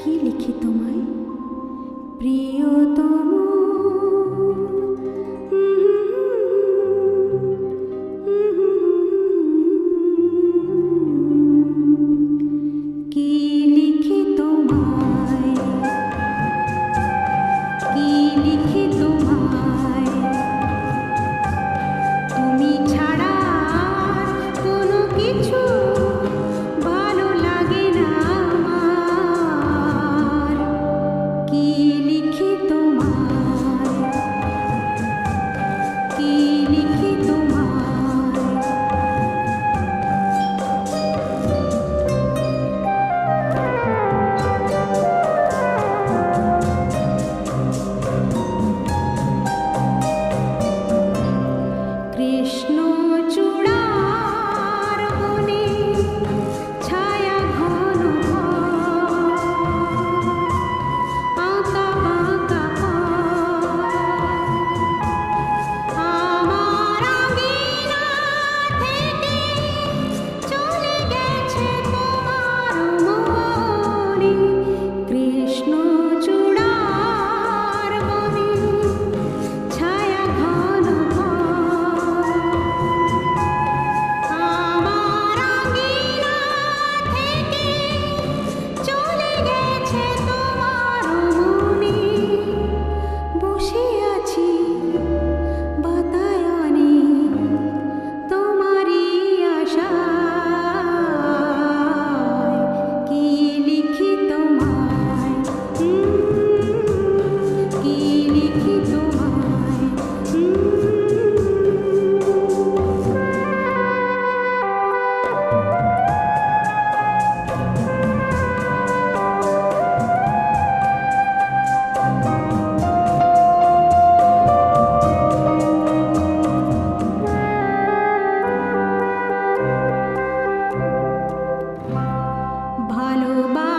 কি লিখি তোমায় প্রিয়তম, কি লিখি তোমায়, কি লিখি তোমায়, তুমি ছাড়া কোনো কিছু ভালো লাগে না আমার। কি লিখি তোমায়, কি লিখি তোমায়, কৃষ্ণ চূড়ার বনে ছায়া ঘন ঘর, আঁকা বাঁকা পথ, আমার আঙিনা থেকে চলে গেছে তোমার মনে। কৃষ্ণ চূড়ার বনে ছায়া ঘন ঘর, আমার আঙিনা থেকে চলে গেছে তোমার মনে। বসে আছি বাতায়নে তোমারই আশায়, কি লিখি তোমায়, কি লিখি তোমায়, ভালোবাসা